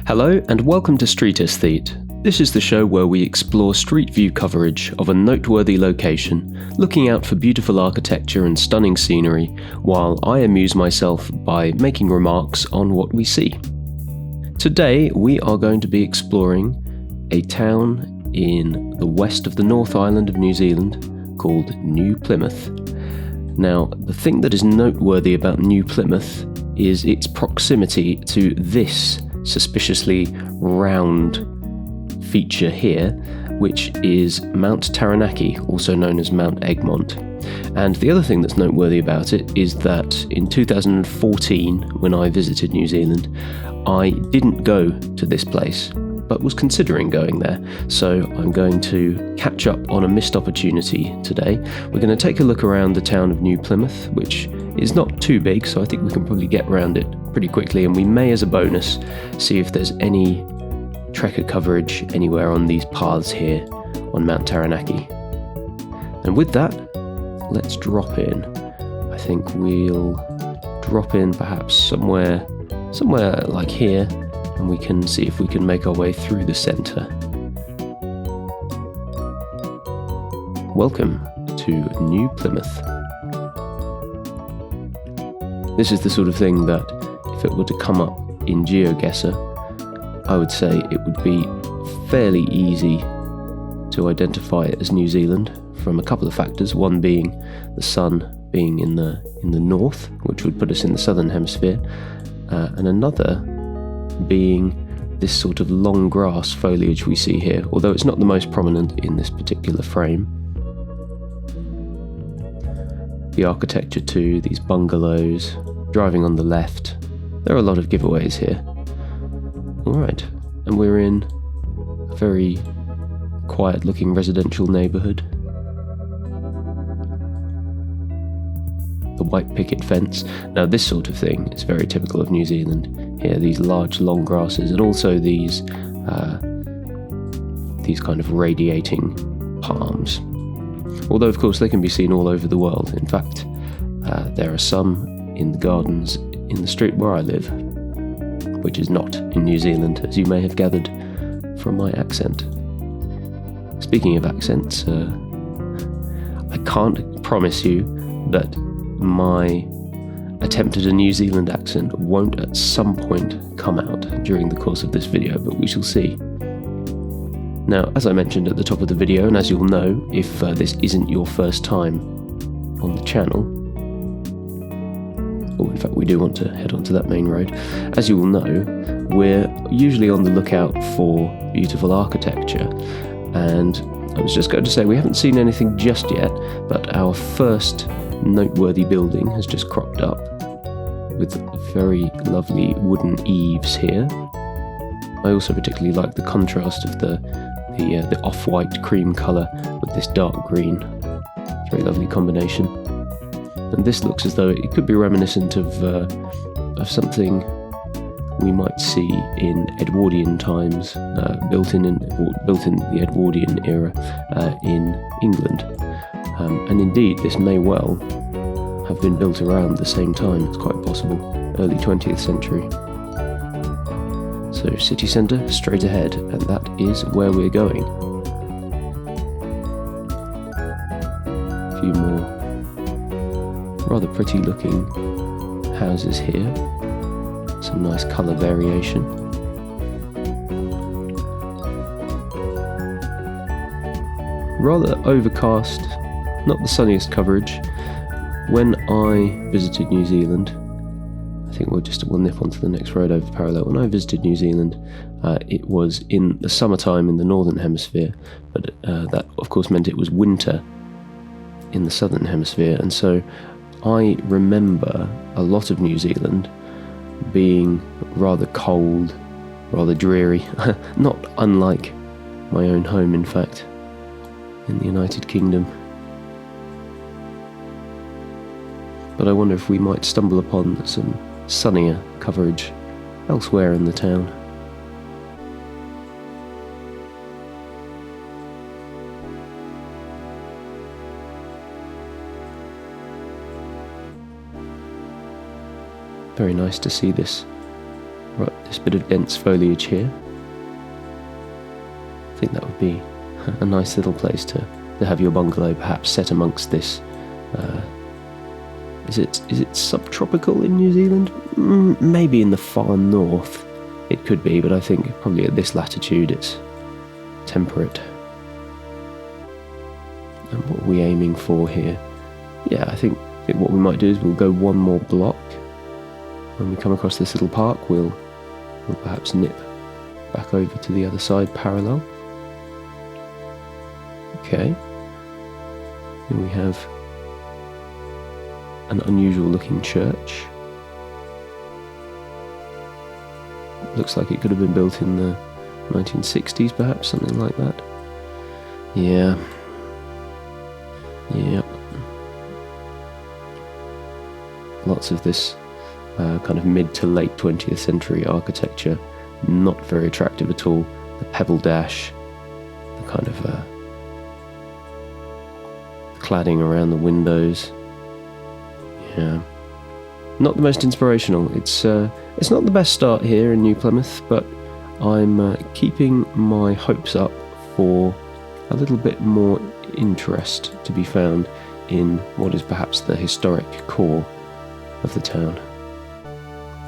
Hello and welcome to Street Aesthete. This is the show where we explore street view coverage of a noteworthy location, looking out for beautiful architecture and stunning scenery, while I amuse myself by making remarks on what we see. Today we are going to be exploring a town in the west of the North Island of New Zealand called New Plymouth. Now, the thing that is noteworthy about New Plymouth is its proximity to this suspiciously round feature here, which is Mount Taranaki, also known as Mount Egmont. And the other thing that's noteworthy about it is that in 2014, when I visited New Zealand, I didn't go to this place, but was considering going there. So I'm going to catch up on a missed opportunity today. We're going to take a look around the town of New Plymouth, which is not too big, so I think we can probably get around it pretty quickly, and we may, as a bonus, see if there's any trekker coverage anywhere on these paths here on Mount Taranaki. And with that, let's drop in. I think we'll drop in perhaps somewhere like here, and we can see if we can make our way through the centre. Welcome to New Plymouth. This is the sort of thing that, if it were to come up in GeoGuessr, I would say it would be fairly easy to identify it as New Zealand from a couple of factors. One being the sun being in the north, which would put us in the southern hemisphere, and another being this sort of long grass foliage we see here, although it's not the most prominent in this particular frame. The architecture too, these bungalows, driving on the left. There are a lot of giveaways here. Alright, and we're in a very quiet looking residential neighbourhood. The white picket fence. Now this sort of thing is very typical of New Zealand. Here, these large long grasses, and also these kind of radiating palms. Although of course they can be seen all over the world. In fact, there are some in the gardens in the street where I live, which is not in New Zealand, as you may have gathered from my accent. Speaking of accents, I can't promise you that my attempt at a New Zealand accent won't at some point come out during the course of this video, but we shall see. Now, as I mentioned at the top of the video, and as you'll know if this isn't your first time on the channel, in fact we do want to head onto that main road, as you will know, we're usually on the lookout for beautiful architecture, and I was just going to say we haven't seen anything just yet, but our first noteworthy building has just cropped up with very lovely wooden eaves here. I also particularly like the contrast of the off-white cream colour with this dark green. Very lovely combination. And this looks as though it could be reminiscent of something we might see in Edwardian times, built in the Edwardian era in England. And indeed, this may well have been built around the same time. It's quite possible, early 20th century. So city centre straight ahead, and that is where we're going. A few more rather pretty looking houses here. Some nice colour variation. Rather overcast, not the sunniest coverage. When I visited New Zealand, I think we'll nip onto the next road over parallel. When I visited New Zealand, it was in the summertime in the northern hemisphere, but that of course meant it was winter in the southern hemisphere, and so I remember a lot of New Zealand being rather cold, rather dreary, not unlike my own home, in fact, in the United Kingdom. But I wonder if we might stumble upon some sunnier coverage elsewhere in the town. Very nice to see this Right, this bit of dense foliage here. I think that would be a nice little place to have your bungalow, perhaps set amongst this. Is it subtropical in New Zealand? Maybe in the far north it could be, but I think probably at this latitude it's temperate. And what are we aiming for here? Yeah, I think what we might do is we'll go one more block. When we come across this little park, we'll perhaps nip back over to the other side parallel. Okay. Here we have an unusual looking church. Looks like it could have been built in the 1960s, perhaps, something like that. Yeah. Yep. Lots of this kind of mid to late 20th century architecture, not very attractive at all. The pebble dash, the kind of cladding around the windows. Yeah, not the most inspirational. It's not the best start here in New Plymouth, but I'm keeping my hopes up for a little bit more interest to be found in what is perhaps the historic core of the town,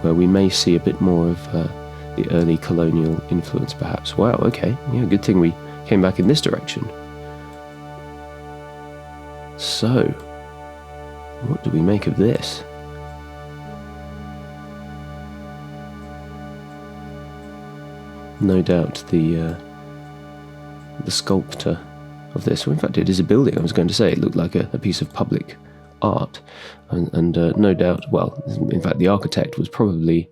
where we may see a bit more of the early colonial influence, perhaps. Wow, okay, yeah, good thing we came back in this direction. So, what do we make of this? No doubt the sculptor of this, or in fact it is a building, I was going to say, it looked like a piece of public art, and no doubt, well, in fact the architect was probably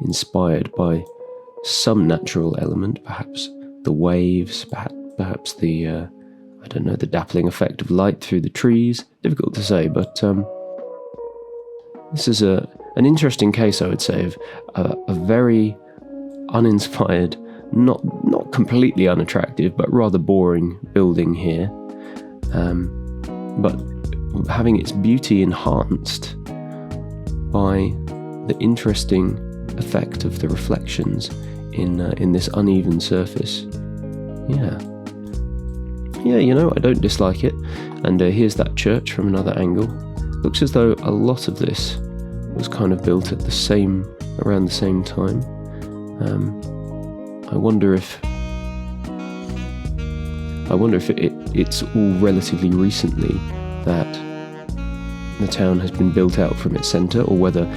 inspired by some natural element, perhaps the waves, perhaps the, I don't know, the dappling effect of light through the trees. Difficult to say, but this is an interesting case, I would say, of a very uninspired, not completely unattractive, but rather boring building here, but having its beauty enhanced by the interesting effect of the reflections in this uneven surface. Yeah, you know, I don't dislike it. And here's that church from another angle. Looks as though a lot of this was kind of built at around the same time. I wonder if it's all relatively recently that the town has been built out from its centre, or whether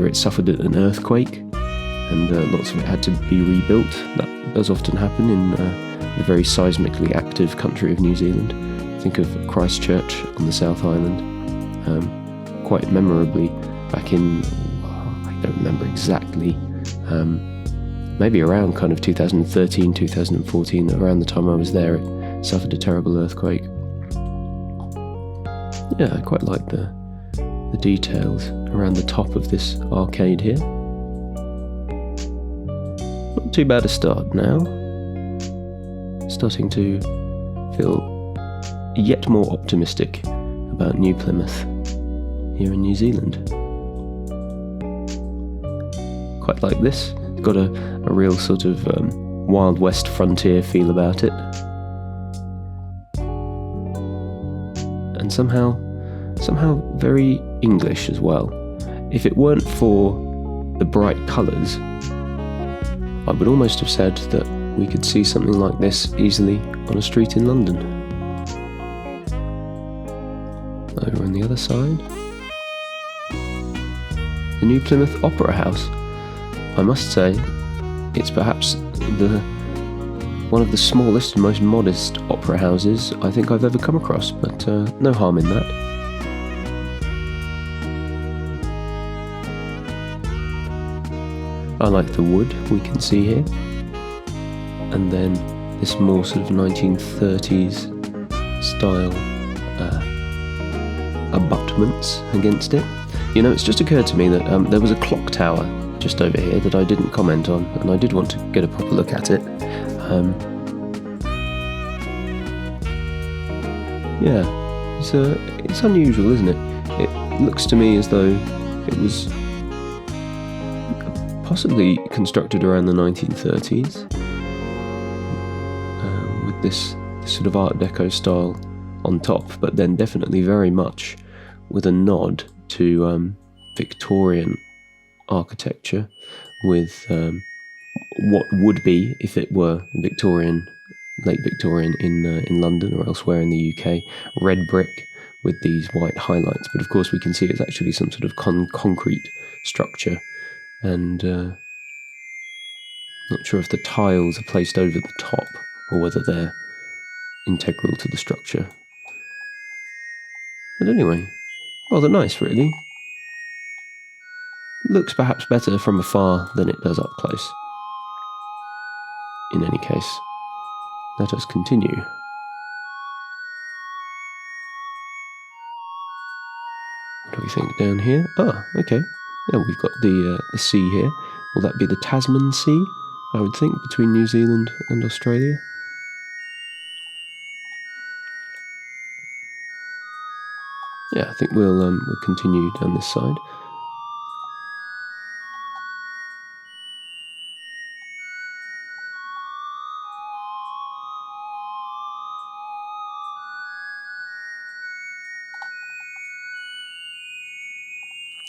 it suffered an earthquake and lots of it had to be rebuilt. That does often happen in the very seismically active country of New Zealand. Think of Christchurch on the South Island, quite memorably back in, I don't remember exactly, maybe around kind of 2013, 2014, around the time I was there, it suffered a terrible earthquake. Yeah, I quite like the details around the top of this arcade here. Not too bad a start now. Starting to feel yet more optimistic about New Plymouth here in New Zealand. Quite like this. It's got a real sort of Wild West frontier feel about it. And somehow very English as well. If it weren't for the bright colours, I would almost have said that we could see something like this easily on a street in London. Over on the other side, the New Plymouth Opera House. I must say, it's perhaps one of the smallest and most modest opera houses I think I've ever come across, but no harm in that. I like the wood we can see here, and then this more sort of 1930s style abutments against it. You know, it's just occurred to me that there was a clock tower just over here that I didn't comment on, and I did want to get a proper look at it. Yeah, it's unusual, isn't it? It looks to me as though it was possibly constructed around the 1930s, with this sort of Art Deco style on top, but then definitely very much with a nod to Victorian architecture, with what would be, if it were Victorian, late Victorian in London or elsewhere in the UK, red brick with these white highlights. But of course we can see it's actually some sort of concrete structure, and not sure if the tiles are placed over the top or whether they're integral to the structure. But anyway, rather nice really. Looks perhaps better from afar than it does up close. In any case, let us continue. What do we think down here? Ah, okay. Yeah, we've got the sea here. Will that be the Tasman Sea, I would think, between New Zealand and Australia? Yeah, I think we'll continue down this side.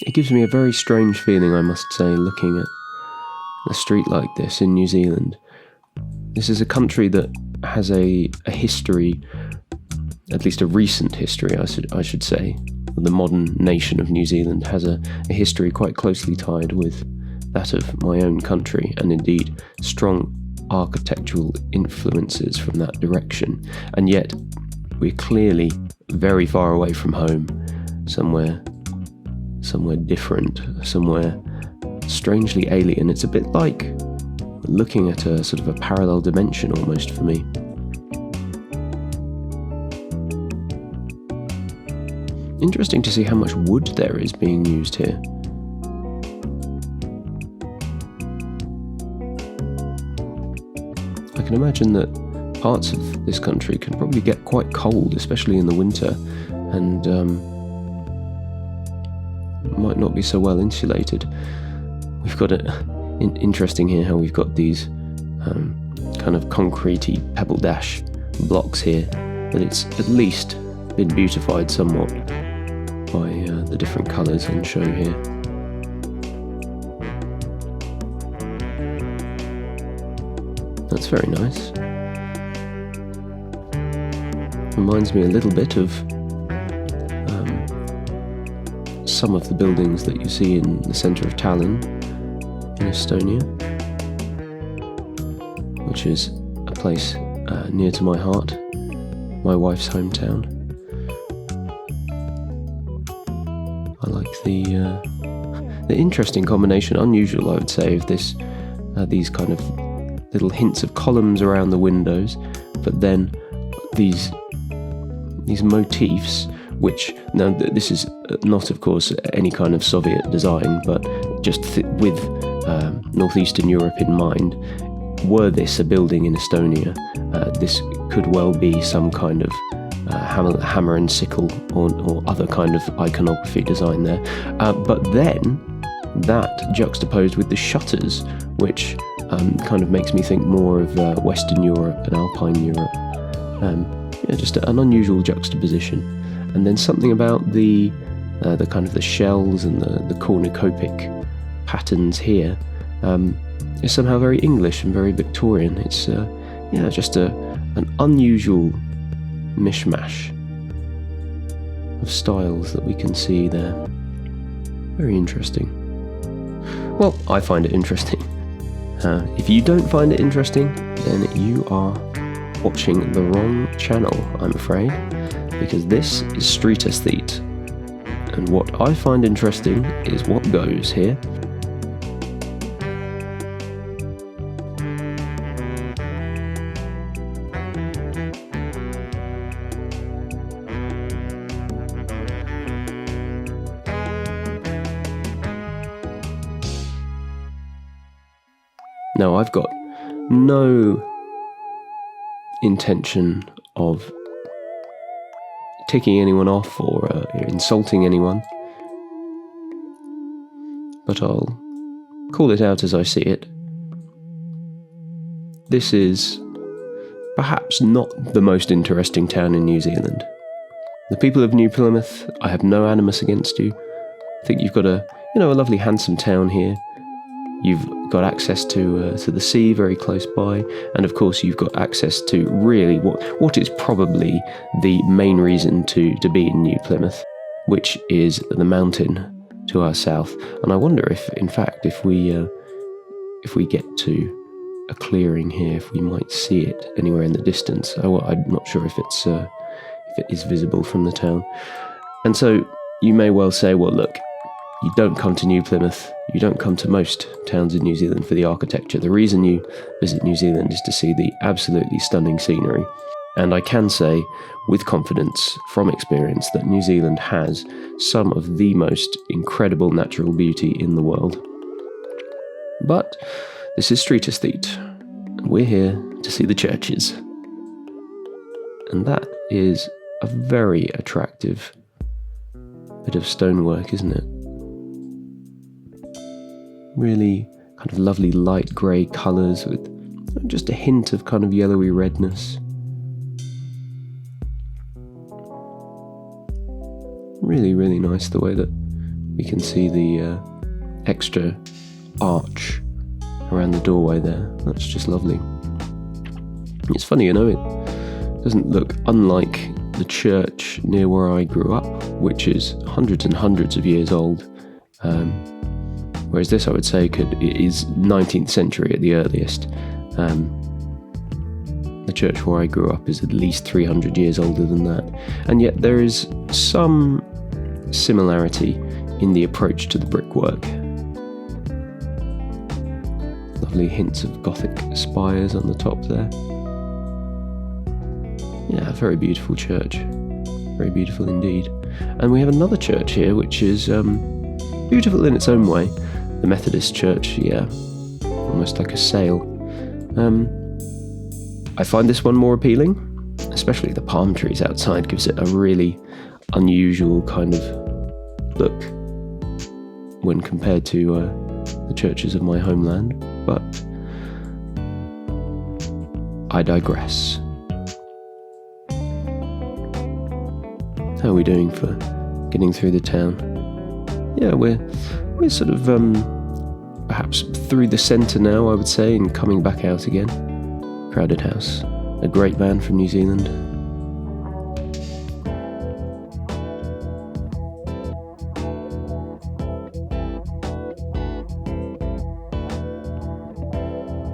It gives me a very strange feeling, I must say, looking at a street like this in New Zealand. This is a country that has a history, at least a recent history, I should say. The modern nation of New Zealand has a history quite closely tied with that of my own country, and indeed strong architectural influences from that direction. And yet, we're clearly very far away from home, somewhere different, somewhere strangely alien. It's a bit like looking at a sort of a parallel dimension almost for me. Interesting to see how much wood there is being used here. I can imagine that parts of this country can probably get quite cold, especially in the winter, and might not be so well insulated. We've got it interesting here how we've got these kind of concretey pebble dash blocks here, but it's at least been beautified somewhat by the different colours on show here. That's very nice. Reminds me a little bit of some of the buildings that you see in the centre of Tallinn in Estonia, which is a place near to my heart, my wife's hometown. I like the interesting combination, unusual I would say, of this these kind of little hints of columns around the windows, but then these motifs, which, now this is not of course any kind of Soviet design, but just with northeastern Europe in mind. Were this a building in Estonia, this could well be some kind of hammer and sickle or other kind of iconography design there. But then that juxtaposed with the shutters, which kind of makes me think more of Western Europe and Alpine Europe. Just an unusual juxtaposition. And then something about the kind of the shells and the cornucopic patterns here is somehow very English and very Victorian. It's just an unusual mishmash of styles that we can see there. Very interesting. Well, I find it interesting. If you don't find it interesting, then you are watching the wrong channel, I'm afraid, because this is street aesthete, and what I find interesting is what goes here. Now, I've got no intention of ticking anyone off or insulting anyone, but I'll call it out as I see it. This is perhaps not the most interesting town in New Zealand. The people of New Plymouth, I have no animus against you. I think you've got a lovely handsome town here. You've got access to the sea very close by, and of course you've got access to really what is probably the main reason to be in New Plymouth, which is the mountain to our south. And I wonder if, in fact, if we get to a clearing here, if we might see it anywhere in the distance. I'm not sure if it is visible from the town. And so you may well say, well, look, you don't come to New Plymouth, you don't come to most towns in New Zealand for the architecture. The reason you visit New Zealand is to see the absolutely stunning scenery. And I can say with confidence from experience that New Zealand has some of the most incredible natural beauty in the world. But this is Street Aesthete, and we're here to see the churches. And that is a very attractive bit of stonework, isn't it? Really kind of lovely light grey colours with just a hint of kind of yellowy redness. Really, really nice the way that we can see the extra arch around the doorway there. That's just lovely. It's funny, it doesn't look unlike the church near where I grew up, which is hundreds and hundreds of years old. Whereas this, I would say, is 19th century at the earliest. The church where I grew up is at least 300 years older than that. And yet there is some similarity in the approach to the brickwork. Lovely hints of Gothic spires on the top there. Yeah, very beautiful church. Very beautiful indeed. And we have another church here, which is beautiful in its own way. The Methodist church, yeah. Almost like a sail. I find this one more appealing, especially the palm trees outside gives it a really unusual kind of look when compared to the churches of my homeland, but I digress. How are we doing for getting through the town? Yeah, we're sort of perhaps through the centre now, I would say, and coming back out again. Crowded House, a great band from New Zealand.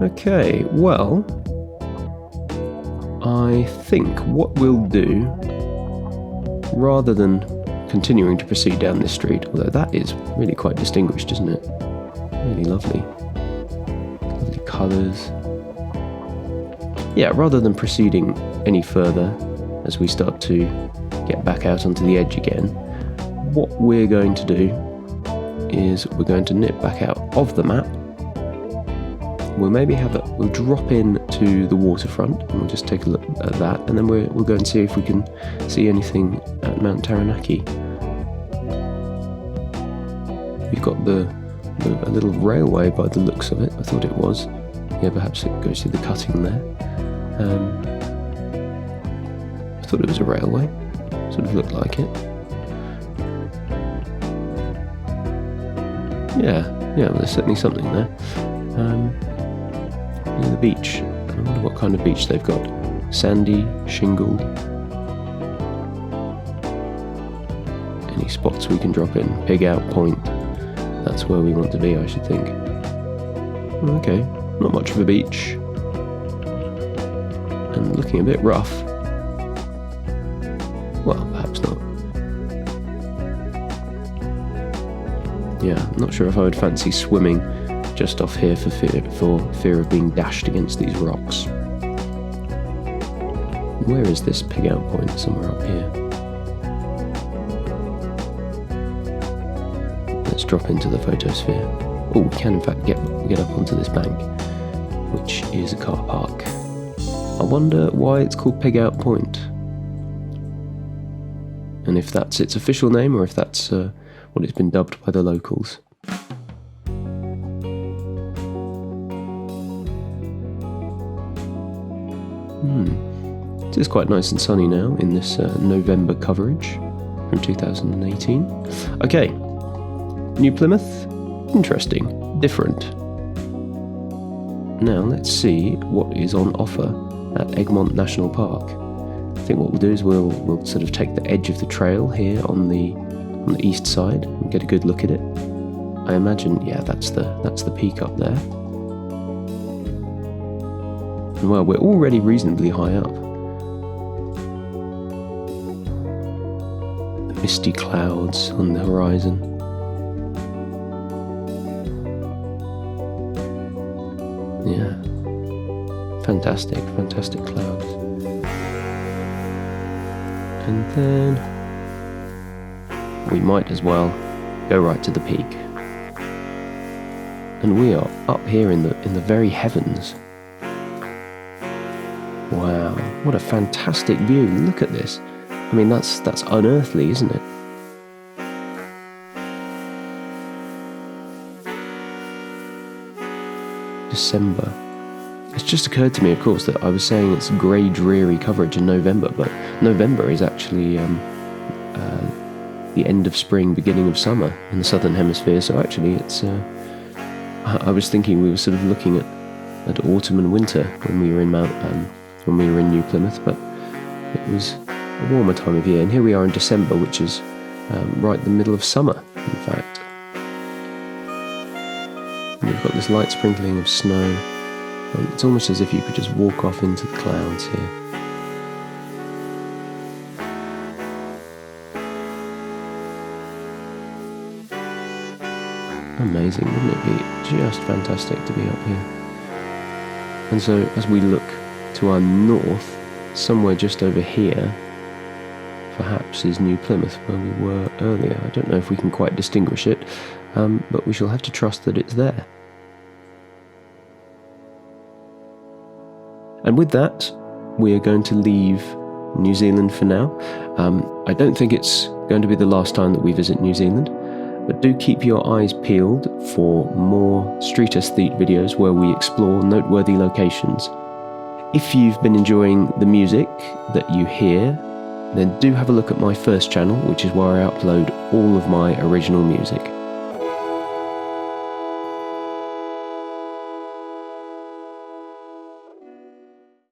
Okay, well, I think what we'll do, rather than continuing to proceed down this street, although that is really quite distinguished, isn't it? Really lovely. Lovely colours. Yeah, rather than proceeding any further as we start to get back out onto the edge again, what we're going to do is we're going to nip back out of the map. We'll maybe we'll drop in to the waterfront and we'll just take a look at that, and then we'll go and see if we can see anything at Mount Taranaki. We've got a little railway by the looks of it. I thought it was. Yeah, perhaps it goes through the cutting there. I thought it was a railway. Sort of looked like it. Yeah, well, there's certainly something there. The beach. I wonder what kind of beach they've got. Sandy, shingled. Any spots we can drop in? Pig Out Point. That's where we want to be, I should think. Okay, not much of a beach. And looking a bit rough. Well, perhaps not. Yeah, I'm not sure if I would fancy swimming just off here for fear of being dashed against these rocks. Where is this Pig Out Point? Somewhere up here. Let's drop into the photosphere. Oh, we can in fact get up onto this bank, which is a car park. I wonder why it's called Pig Out Point. And if that's its official name or if that's what it's been dubbed by the locals. It is quite nice and sunny now in this November coverage from 2018. Okay, New Plymouth, interesting, different. Now let's see what is on offer at Egmont National Park. I think what we'll do is we'll sort of take the edge of the trail here on the east side and get a good look at it. I imagine, yeah, that's the peak up there. And well, we're already reasonably high up. The misty clouds on the horizon. Yeah, fantastic clouds. And then we might as well go right to the peak. And we are up here in the very heavens. Wow, what a fantastic view. Look at this. I mean, that's unearthly, isn't it? December. It's just occurred to me, of course, that I was saying it's grey, dreary coverage in November, but November is actually the end of spring, beginning of summer in the southern hemisphere. So actually, it's. I was thinking we were sort of looking at autumn and winter when we were in New Plymouth, but it was a warmer time of year. And here we are in December, which is right in the middle of summer, in fact. And we've got this light sprinkling of snow. It's almost as if you could just walk off into the clouds here. Amazing, wouldn't it be? Just fantastic to be up here. And so as we look to our north, somewhere just over here, perhaps is New Plymouth, where we were earlier. I don't know if we can quite distinguish it, but we shall have to trust that it's there. And with that, we are going to leave New Zealand for now. I don't think it's going to be the last time that we visit New Zealand, but do keep your eyes peeled for more street aesthete videos where we explore noteworthy locations. If you've been enjoying the music that you hear, then do have a look at my first channel, which is where I upload all of my original music.